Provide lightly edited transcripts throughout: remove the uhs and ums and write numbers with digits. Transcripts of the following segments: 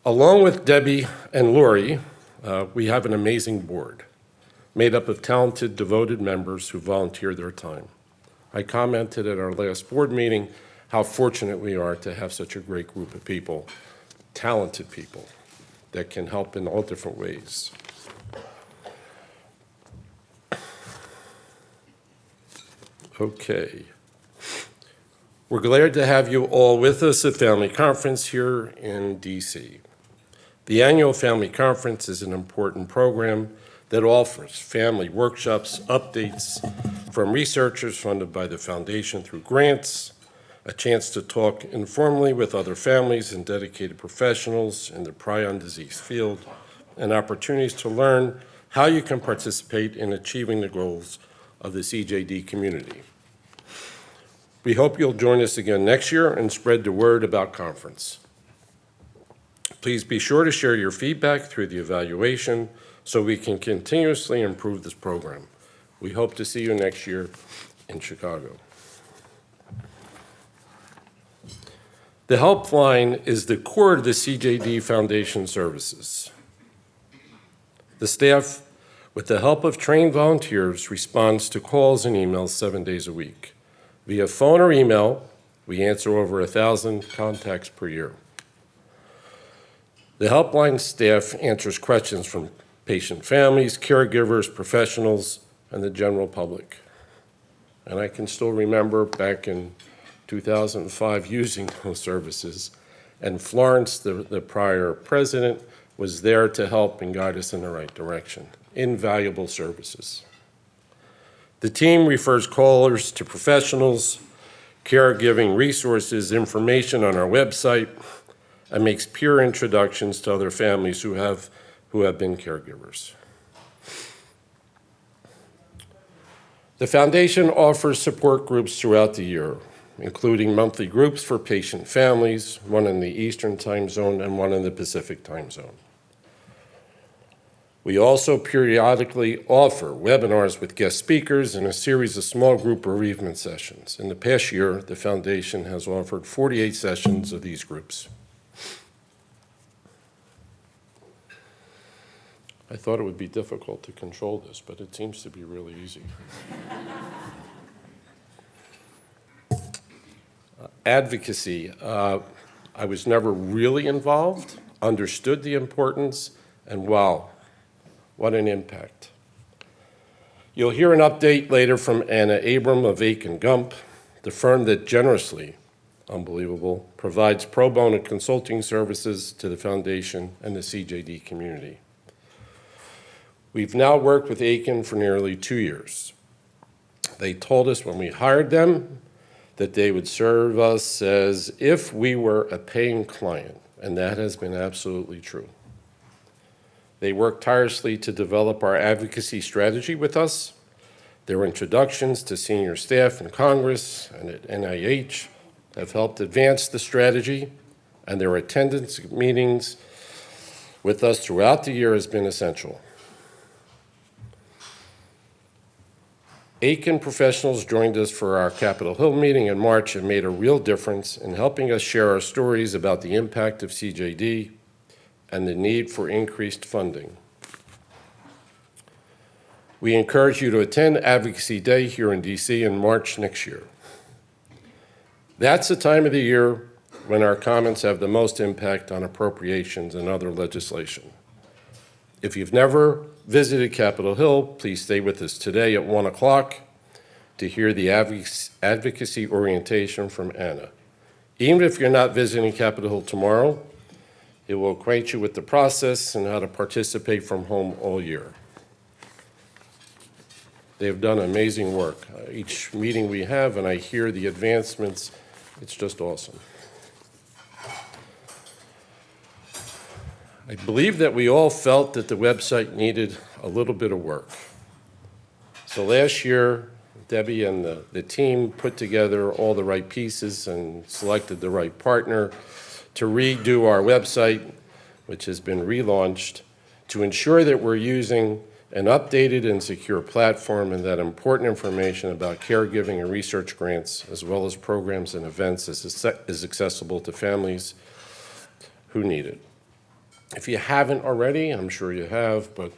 Along with Debbie and Lori, we have an amazing board made up of talented, devoted members who volunteer their time. I commented at our last board meeting how fortunate we are to have such a great group of people, talented people that can help in all different ways. Okay. We're glad to have you all with us at Family Conference here in DC. The annual Family Conference is an important program that offers family workshops, updates from researchers funded by the foundation through grants, a chance to talk informally with other families and dedicated professionals in the prion disease field, and opportunities to learn how you can participate in achieving the goals of the CJD community. We hope you'll join us again next year and spread the word about conference. Please be sure to share your feedback through the evaluation so we can continuously improve this program. We hope to see you next year in Chicago. The helpline is the core of the CJD Foundation services. The staff, with the help of trained volunteers, responds to calls and emails 7 days a week. Via phone or email, we answer over 1,000 contacts per year. The helpline staff answers questions from patient families, caregivers, professionals, and the general public. And I can still remember back in 2005 using those services, and Florence, the prior president, was there to help and guide us in the right direction. Invaluable services. The team refers callers to professionals, caregiving resources, information on our website, and makes peer introductions to other families who have been caregivers. The foundation offers support groups throughout the year, including monthly groups for patient families, one in the Eastern time zone and one in the Pacific time zone. We also periodically offer webinars with guest speakers and a series of small group bereavement sessions. In the past year, the foundation has offered 48 sessions of these groups. I thought it would be difficult to control this, but it seems to be really easy. Advocacy. I was never really involved, understood the importance, and wow, what an impact. You'll hear an update later from Anna Abram of Aiken Gump, the firm that generously, unbelievable, provides pro bono consulting services to the foundation and the CJD community. We've now worked with Aiken for nearly 2 years. They told us when we hired them that they would serve us as if we were a paying client, and that has been absolutely true. They worked tirelessly to develop our advocacy strategy with us. Their introductions to senior staff in Congress and at NIH have helped advance the strategy, and their attendance at meetings with us throughout the year has been essential. Aiken professionals joined us for our Capitol Hill meeting in March and made a real difference in helping us share our stories about the impact of CJD and the need for increased funding. We encourage you to attend Advocacy Day here in DC in March next year. That's the time of the year when our comments have the most impact on appropriations and other legislation. If you've never visited Capitol Hill, please stay with us today at 1 o'clock to hear the advocacy orientation from Anna. Even if you're not visiting Capitol Hill tomorrow, it will acquaint you with the process and how to participate from home all year. They've done amazing work. Each meeting we have, and I hear the advancements, it's just awesome. I believe that we all felt that the website needed a little bit of work. So last year, Debbie and the team put together all the right pieces and selected the right partner to redo our website, which has been relaunched, to ensure that we're using an updated and secure platform and that important information about caregiving and research grants, as well as programs and events, is accessible to families who need it. If you haven't already, I'm sure you have, but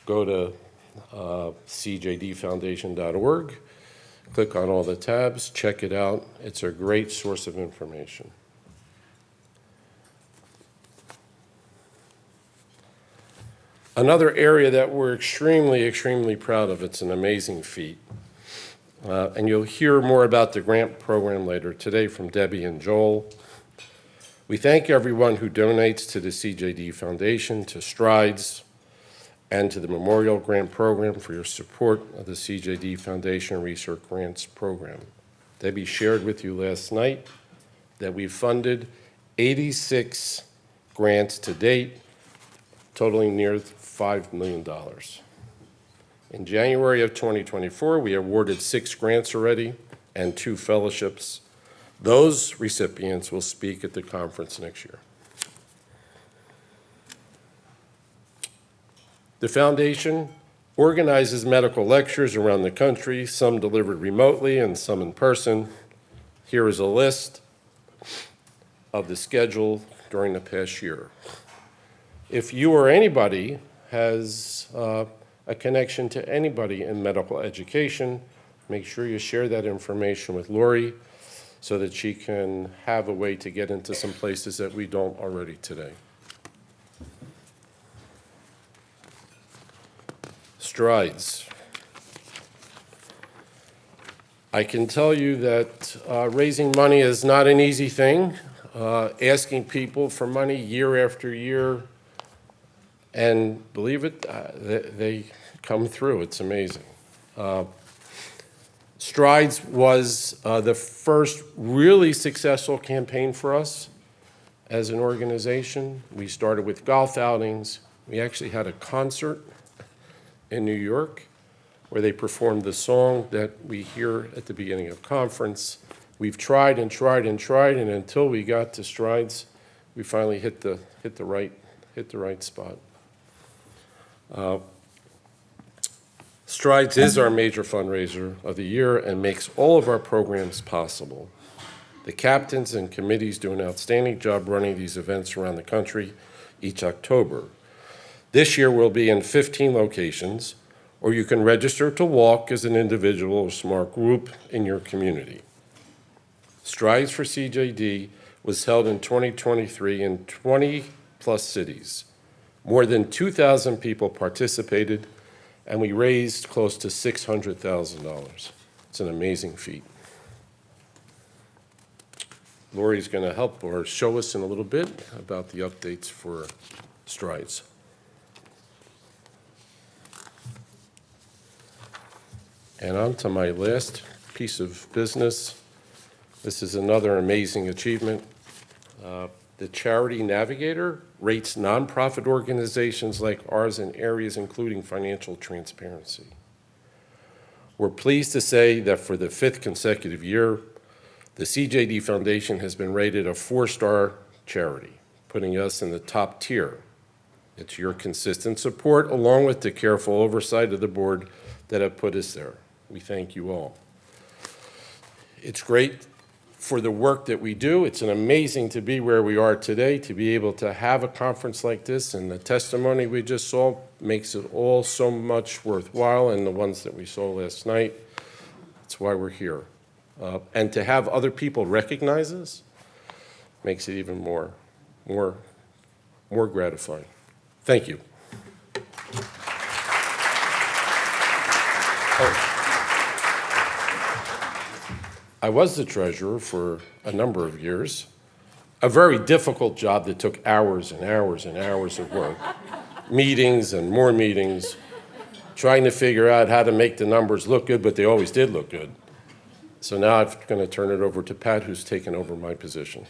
go to cjdfoundation.org, click on all the tabs, check it out. It's a great source of information. Another area that we're extremely, extremely proud of, it's an amazing feat. And you'll hear more about the grant program later today from Debbie and Joel. We thank everyone who donates to the CJD Foundation, to Strides, and to the Memorial Grant Program for your support of the CJD Foundation Research Grants Program. Debbie shared with you last night that we've funded 86 grants to date, totaling near $5 million. In January of 2024, we awarded 6 grants already and 2 fellowships. Those recipients will speak at the conference next year. The foundation organizes medical lectures around the country, some delivered remotely and some in person. Here is a list of the schedule during the past year. If you or anybody has a connection to anybody in medical education, make sure you share that information with Lori so that she can have a way to get into some places that we don't already today. Strides. I can tell you that raising money is not an easy thing. Asking people for money year after year, and believe it, they come through. It's amazing. Strides was the first really successful campaign for us as an organization. We started with golf outings. We actually had a concert in New York where they performed the song that we hear at the beginning of conference. We've tried and tried and tried, and until we got to Strides, we finally hit the right spot. Strides is our major fundraiser of the year and makes all of our programs possible. The captains and committees do an outstanding job running these events around the country each October. This year we'll be in 15 locations, or you can register to walk as an individual or smart group in your community. Strides for CJD was held in 2023 in 20-plus cities. More than 2,000 people participated, and we raised close to $600,000. It's an amazing feat. Lori's going to help or show us in a little bit about the updates for Strides. And on to my last piece of business. This is another amazing achievement. The Charity Navigator rates nonprofit organizations like ours in areas including financial transparency. We're pleased to say that for the 5th consecutive year, the CJD Foundation has been rated a 4-star charity, putting us in the top tier. It's your consistent support, along with the careful oversight of the board, that have put us there. We thank you all. It's great for the work that we do. It's amazing to be where we are today, to be able to have a conference like this, and the testimony we just saw makes it all so much worthwhile, and the ones that we saw last night. That's why we're here. And to have other people recognize us makes it even more gratifying. Thank you. I was the treasurer for a number of years, a very difficult job that took hours and hours and hours of work, meetings and more meetings, trying to figure out how to make the numbers look good, but they always did look good. So now I'm going to turn it over to Pat, who's taken over my position.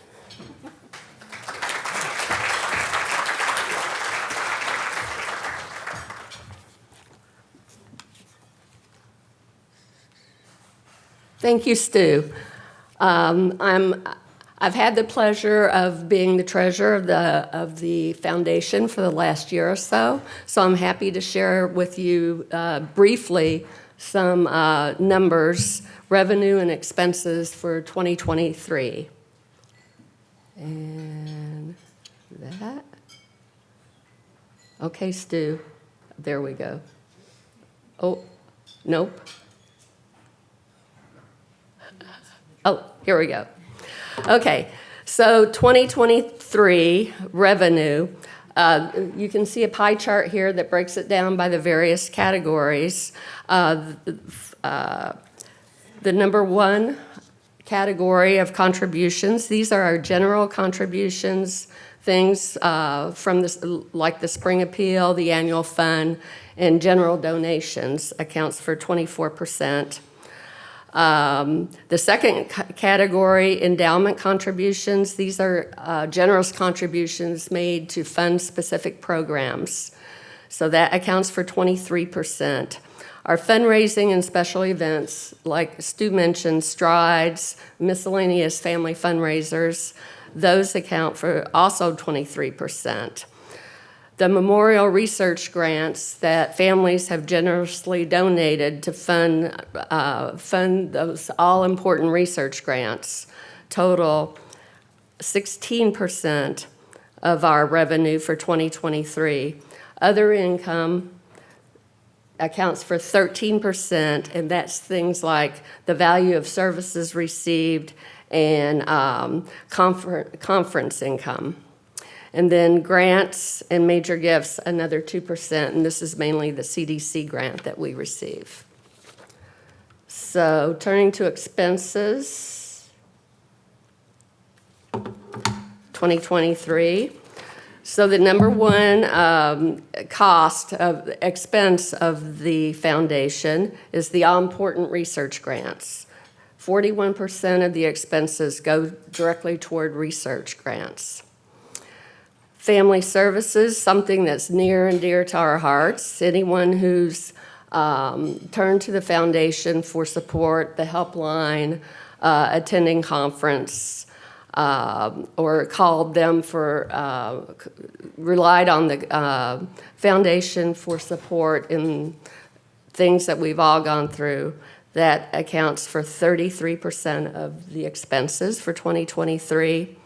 Thank you, Stu. I've had the pleasure of being the treasurer of the foundation for the last year or so, so I'm happy to share with you briefly some numbers, revenue and expenses for 2023. And that. Okay, Stu. There we go. Oh, nope. Oh, here we go. Okay, so 2023 revenue, you can see a pie chart here that breaks it down by the various categories. The number one category of contributions, these are our general contributions, things from this, like the spring appeal, the annual fund, and general donations accounts for 24%. The second category, endowment contributions, these are generous contributions made to fund specific programs. So that accounts for 23%. Our fundraising and special events, like Stu mentioned, strides, miscellaneous family fundraisers, those account for also 23%. The memorial research grants that families have generously donated to fund those all-important research grants total 16% of our revenue for 2023. Other income accounts for 13%, and that's things like the value of services received and conference income. And then grants and major gifts, another 2%, and this is mainly the CDC grant that we receive. So turning to expenses, 2023. So the number one expense of the foundation is the all-important research grants. 41% of the expenses go directly toward research grants. Family services, something that's near and dear to our hearts. Anyone who's turned to the foundation for support, the helpline, attending conference, or called them for, relied on the foundation for support in things that we've all gone through, that accounts for 33% of the expenses for 2023.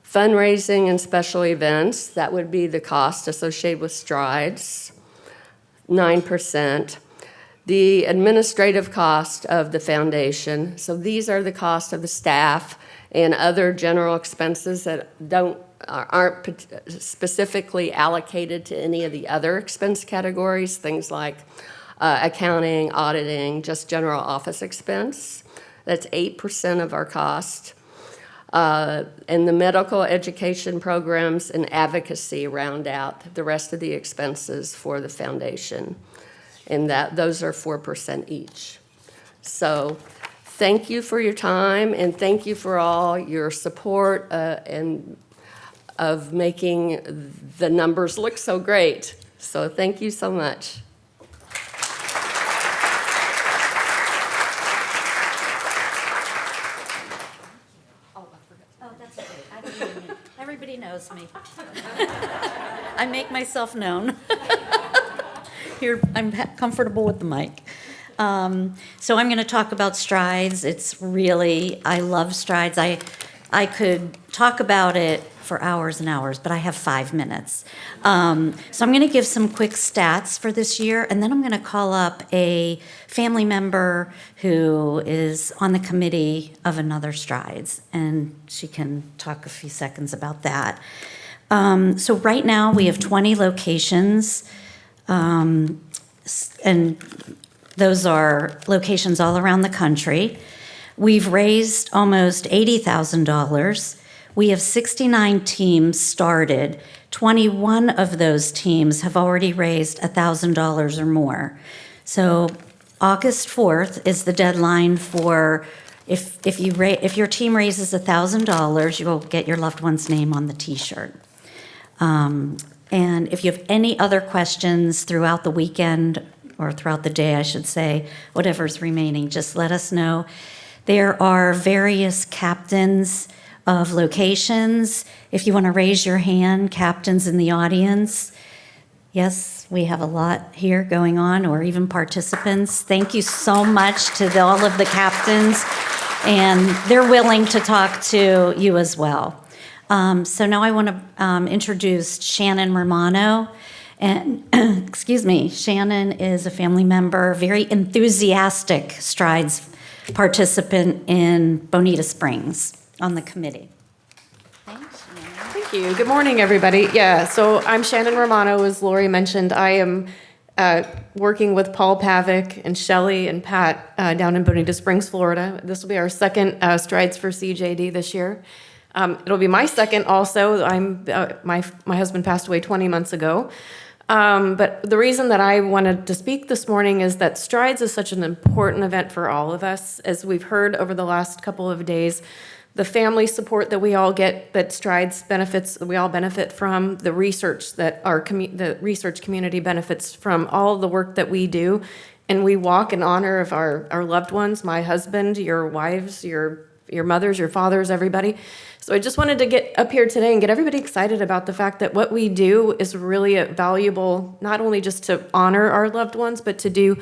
Fundraising and special events, that would be the cost associated with strides, 9%. The administrative cost of the foundation, so these are the cost of the staff and other general expenses that aren't specifically allocated to any of the other expense categories, things like accounting, auditing, just general office expense. That's 8% of our cost. And the medical education programs and advocacy round out the rest of the expenses for the foundation. And those are 4% each. So thank you for your time, and thank you for all your support and of making the numbers look so great. So thank you so much. Everybody knows me. I make myself known. Here, I'm comfortable with the mic. So I'm going to talk about strides. It's really, I love strides. I could talk about it for hours and hours, but I have 5 minutes. So I'm going to give some quick stats for this year, and then I'm going to call up a family member who is on the committee of another strides, and she can talk a few seconds about that. So right now we have 20 locations, and those are locations all around the country. We've raised almost $80,000. We have 69 teams started. 21 of those teams have already raised $1,000 or more. So August 4th is the deadline for, if your team raises $1,000, you will get your loved one's name on the T-shirt. And if you have any other questions throughout the weekend, or throughout the day, I should say, whatever's remaining, just let us know. There are various captains of locations. If you want to raise your hand, captains in the audience. Yes, we have a lot here going on, or even participants. Thank you so much to all of the captains, and they're willing to talk to you as well. So now I want to introduce Shannon Romano, And, excuse me, Shannon is a family member, very enthusiastic Strides participant in Bonita Springs on the committee. Thanks, Shannon. Thank you. Good morning, everybody. Yeah, so I'm Shannon Romano, as Lori mentioned. I am working with Paul Pavick and Shelley and Pat down in Bonita Springs, Florida. This will be our second Strides for CJD this year. It'll be my second also. My husband passed away 20 months ago. But the reason that I wanted to speak this morning is that Strides is such an important event for all of us. As we've heard over the last couple of days, the family support that we all get, that Strides benefits, we all benefit from, the research that the research community benefits from, all the work that we do, and we walk in honor of our loved ones, my husband, your wives, your mothers, your fathers, everybody. So I just wanted to get up here today and get everybody excited about the fact that what we do is really valuable, not only just to honor our loved ones, but to do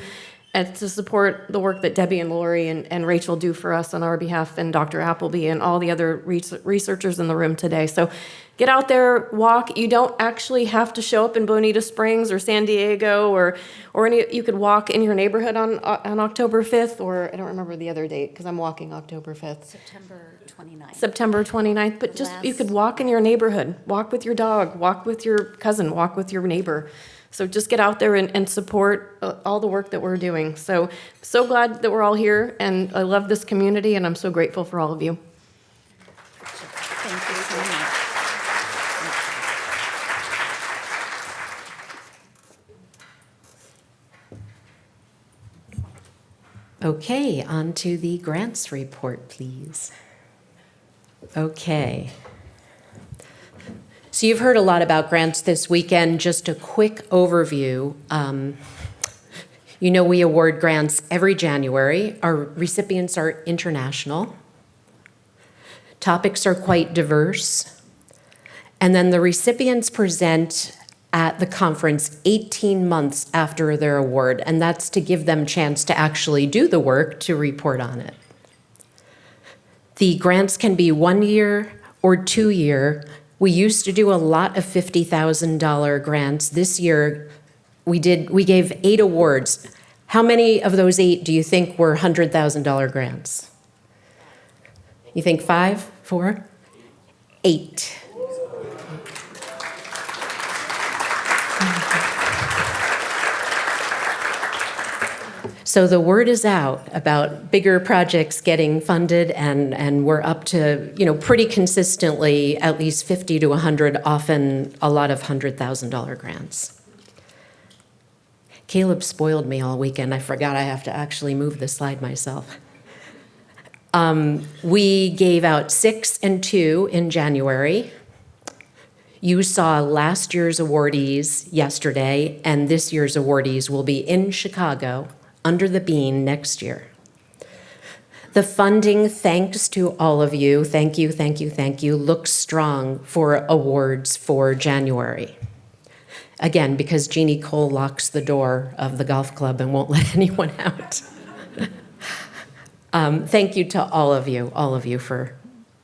and to support the work that Debbie and Lori and Rachel do for us on our behalf, and Dr. Appleby and all the other researchers in the room today. So get out there, walk. You don't actually have to show up in Bonita Springs or San Diego or any. You could walk in your neighborhood on October 5th, or I don't remember the other date because I'm walking October 5th. September 29th. But just you could walk in your neighborhood, walk with your dog, walk with your cousin, walk with your neighbor. So just get out there and support all the work that we're doing. So glad that we're all here, and I love this community, and I'm so grateful for all of you. Thank you so much. Okay, on to the grants report, please. Okay. So you've heard a lot about grants this weekend. Just a quick overview. You know we award grants every January. Our recipients are international. Topics are quite diverse. And then the recipients present at the conference 18 months after their award, and that's to give them a chance to actually do the work to report on it. The grants can be 1 year or 2 year. We used to do a lot of $50,000 grants. This year, we gave 8 awards. How many of those 8 do you think were $100,000 grants? You think 5, 4? 8. So the word is out about bigger projects getting funded, and we're up to, pretty consistently at least 50 to 100, often a lot of $100,000 grants. Caleb spoiled me all weekend. I forgot I have to actually move the slide myself. We gave out 6 and 2 in January. You saw last year's awardees yesterday, and this year's awardees will be in Chicago under the bean next year. The funding, thanks to all of you, thank you, looks strong for awards for January. Again, because Jeannie Cole locks the door of the golf club and won't let anyone out. Thank you to all of you for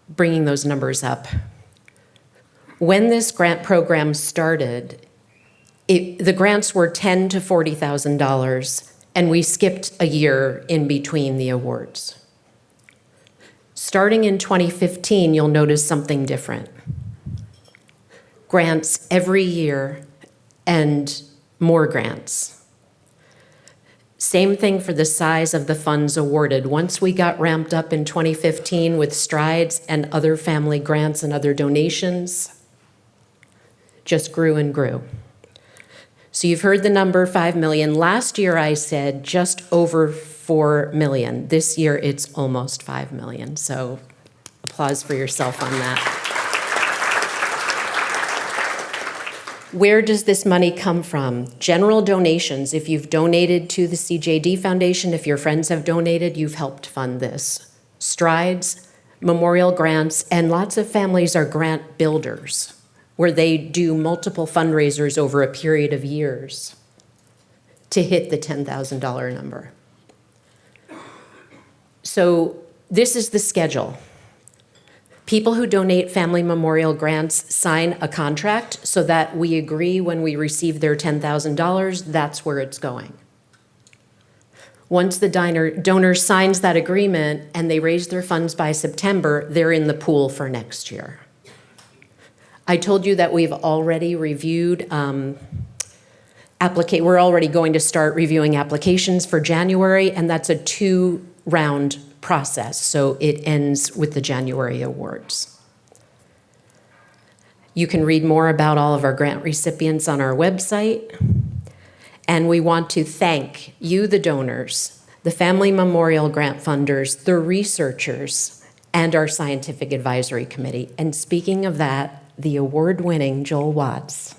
bringing those numbers up. When this grant program started, the grants were $10,000 to $40,000, and we skipped a year in between the awards. Starting in 2015, you'll notice something different. Grants every year and more grants. Same thing for the size of the funds awarded. Once we got ramped up in 2015 with Strides and other family grants and other donations, just grew and grew. So you've heard the number, 5 million. Last year I said just over 4 million. This year it's almost 5 million. So applause for yourself on that. Where does this money come from? General donations. If you've donated to the CJD Foundation, if your friends have donated, you've helped fund this. Strides, memorial grants, and lots of families are grant builders, where they do multiple fundraisers over a period of years to hit the $10,000 number. So this is the schedule. People who donate family memorial grants sign a contract so that we agree when we receive their $10,000, that's where it's going. Once the donor signs that agreement and they raise their funds by September, they're in the pool for next year. I told you that we've already reviewed we're already going to start reviewing applications for January, and that's a 2-round process, so it ends with the January awards. You can read more about all of our grant recipients on our website, and we want to thank you, the donors, the Family Memorial Grant funders, the researchers, and our Scientific Advisory Committee. And speaking of that, the award-winning Joel Watts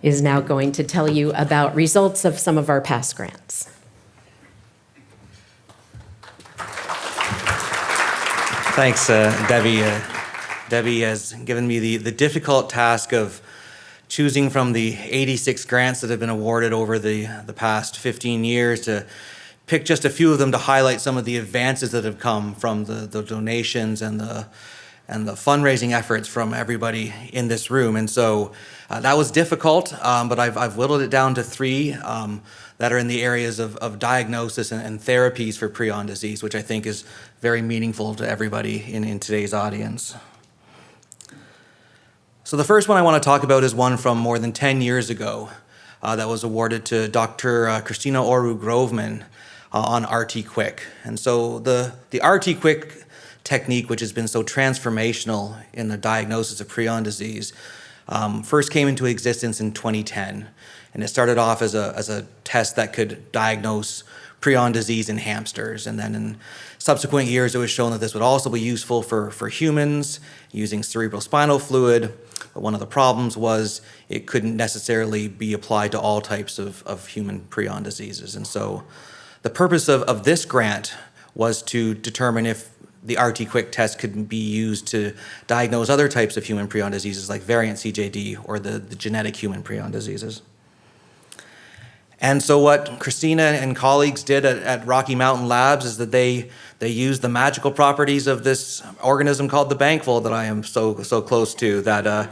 is now going to tell you about results of some of our past grants. Thanks, Debbie. Debbie has given me the difficult task of choosing from the 86 grants that have been awarded over the past 15 years to pick just a few of them to highlight some of the advances that have come from the donations and the fundraising efforts from everybody in this room. And so that was difficult, but I've whittled it down to 3 that are in the areas of diagnosis and therapies for prion disease, which I think is very meaningful to everybody in today's audience. So the first one I want to talk about is one from more than 10 years ago that was awarded to Dr. Christina Oru-Groveman on RT-Quick. And so the RT-Quick technique, which has been so transformational in the diagnosis of prion disease, first came into existence in 2010. And it started off as a test that could diagnose prion disease in hamsters. And then in subsequent years, it was shown that this would also be useful for humans using cerebrospinal fluid. But one of the problems was it couldn't necessarily be applied to all types of human prion diseases. And so the purpose of this grant was to determine if the RT-Quick test could be used to diagnose other types of human prion diseases like variant CJD or the genetic human prion diseases. And so what Christina and colleagues did at Rocky Mountain Labs is that they used the magical properties of this organism called the bankful that I am so close to, that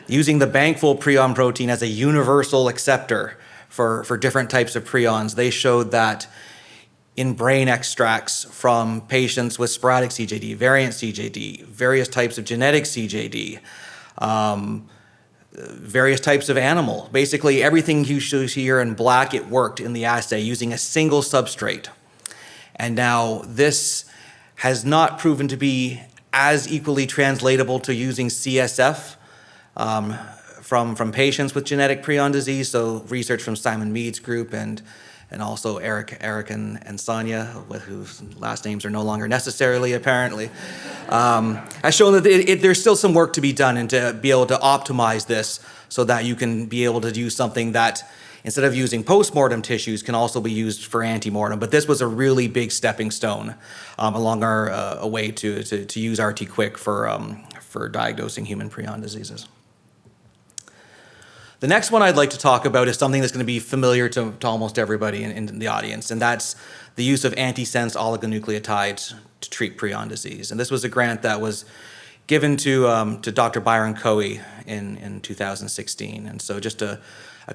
using the bankful prion protein as a universal acceptor for different types of prions, they showed that in brain extracts from patients with sporadic CJD, variant CJD, various types of genetic CJD, various types of animal. Basically, everything you see here in black, it worked in the assay using a single substrate. And now this has not proven to be as equally translatable to using CSF from patients with genetic prion disease. So research from Simon Mead's group and also Eric and Sonia, whose last names are no longer necessarily apparently, has shown that there's still some work to be done and to be able to optimize this so that you can be able to do something that, instead of using post-mortem tissues, can also be used for ante-mortem. But this was a really big stepping stone along our way to use RT-Quick for diagnosing human prion diseases. The next one I'd like to talk about is something that's going to be familiar to almost everybody in the audience, and that's the use of antisense oligonucleotides to treat prion disease. And this was a grant that was given to Dr. Byron Coey in 2016. And so just a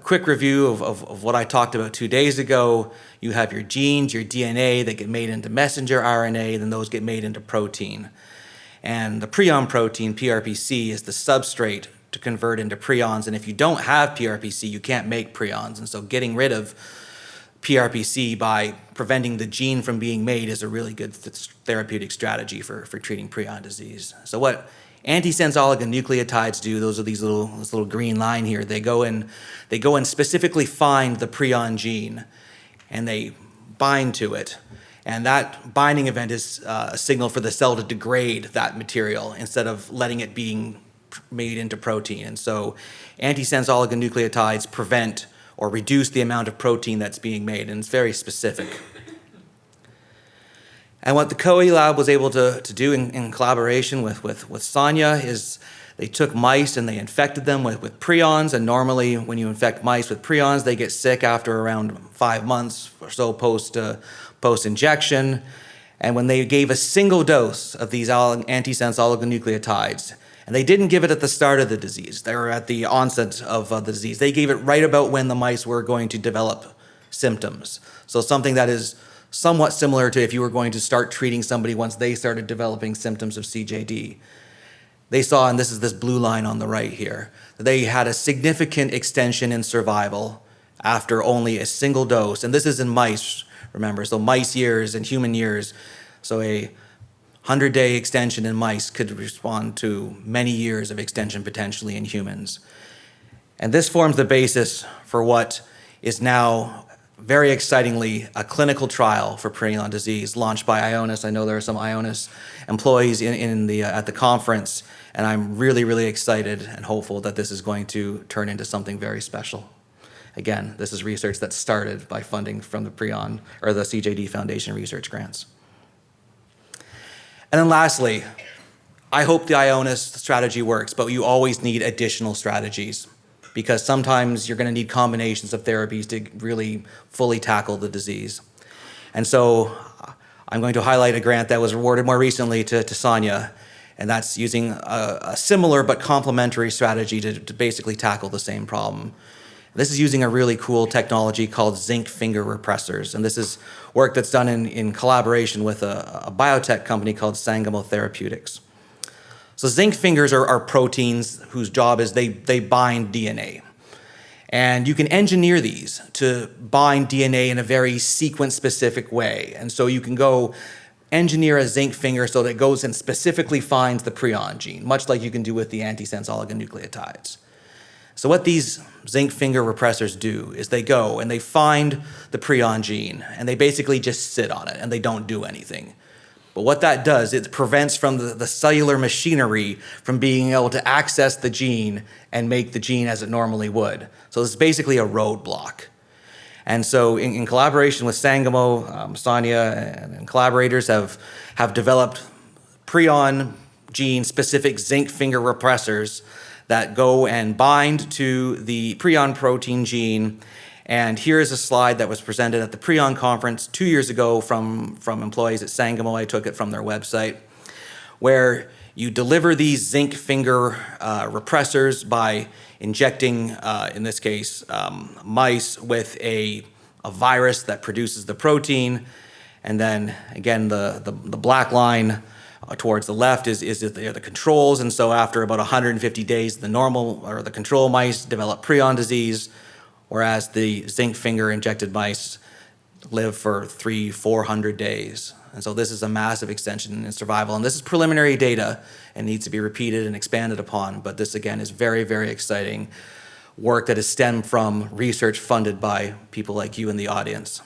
quick review of what I talked about 2 days ago. You have your genes, your DNA that get made into messenger RNA, then those get made into protein. And the prion protein, PRPC, is the substrate to convert into prions, and if you don't have PRPC, you can't make prions. And so getting rid of PRPC by preventing the gene from being made is a really good therapeutic strategy for treating prion disease. So what antisense oligonucleotides do, those are this little green line here, they go and specifically find the prion gene, and they bind to it. And that binding event is a signal for the cell to degrade that material instead of letting it being made into protein. And so antisense oligonucleotides prevent or reduce the amount of protein that's being made, and it's very specific. And what the Coey lab was able to do in collaboration with Sonia is they took mice and they infected them with prions, and normally when you infect mice with prions, they get sick after around 5 months or so post-injection. And when they gave a single dose of these antisense oligonucleotides, and they didn't give it at the start of the disease, they were at the onset of the disease. They gave it right about when the mice were going to develop symptoms. So something that is somewhat similar to if you were going to start treating somebody once they started developing symptoms of CJD. They saw, and this is this blue line on the right here, that they had a significant extension in survival after only a single dose. And this is in mice, remember, so mice years and human years. So a 100-day extension in mice could respond to many years of extension potentially in humans. And this forms the basis for what is now very excitingly a clinical trial for prion disease launched by Ionis. I know there are some Ionis employees at the conference, and I'm really, really excited and hopeful that this is going to turn into something very special. Again, this is research that started by funding from the prion or the CJD Foundation research grants. And then lastly, I hope the Ionis strategy works, but you always need additional strategies, because sometimes you're going to need combinations of therapies to really fully tackle the disease. And so I'm going to highlight a grant that was awarded more recently to Sonia, and that's using a similar but complementary strategy to basically tackle the same problem. This is using a really cool technology called zinc finger repressors, and this is work that's done in collaboration with a biotech company called Sangamo Therapeutics. So zinc fingers are proteins whose job is they bind DNA. And you can engineer these to bind DNA in a very sequence-specific way. And so you can go engineer a zinc finger so that it goes and specifically finds the prion gene, much like you can do with the antisense oligonucleotides. So what these zinc finger repressors do is they go and they find the prion gene, and they basically just sit on it, and they don't do anything. But what that does, it prevents from the cellular machinery from being able to access the gene and make the gene as it normally would. So it's basically a roadblock. And so in collaboration with Sangamo, Sonia and collaborators have developed prion gene-specific zinc finger repressors that go and bind to the prion protein gene. And here is a slide that was presented at the Prion conference 2 years ago from employees at Sangamo. I took it from their website, where you deliver these zinc finger repressors by injecting, in this case, mice with a virus that produces the protein. And then, again, the black line towards the left is the controls. And so after about 150 days, the control mice develop prion disease, whereas the zinc finger injected mice live for 300-400 days. And so this is a massive extension in survival. And this is preliminary data and needs to be repeated and expanded upon. But this, again, is very, very exciting work that is stemmed from research funded by people like you in the audience.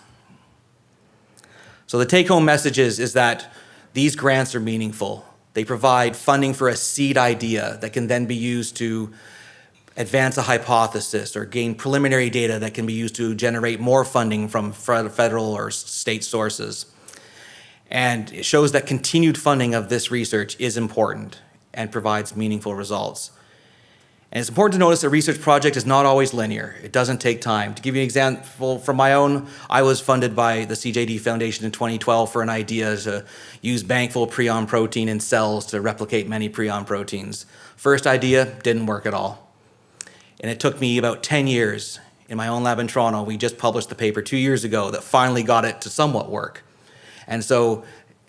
So the take-home message is that these grants are meaningful. They provide funding for a seed idea that can then be used to advance a hypothesis or gain preliminary data that can be used to generate more funding from federal or state sources. And it shows that continued funding of this research is important and provides meaningful results. And it's important to notice a research project is not always linear. It doesn't take time. To give you an example from my own, I was funded by the CJD Foundation in 2012 for an idea to use bankful prion protein in cells to replicate many prion proteins. First idea didn't work at all. And it took me about 10 years in my own lab in Toronto. We just published the paper 2 years ago that finally got it to somewhat work. And so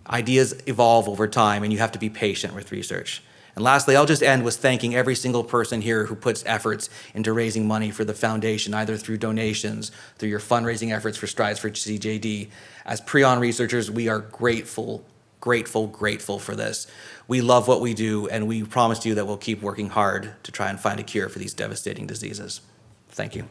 ideas evolve over time, and you have to be patient with research. And lastly, I'll just end with thanking every single person here who puts efforts into raising money for the foundation, either through donations, through your fundraising efforts for Strides for CJD. As prion researchers, we are grateful for this. We love what we do, and we promise you that we'll keep working hard to try and find a cure for these devastating diseases. Thank you.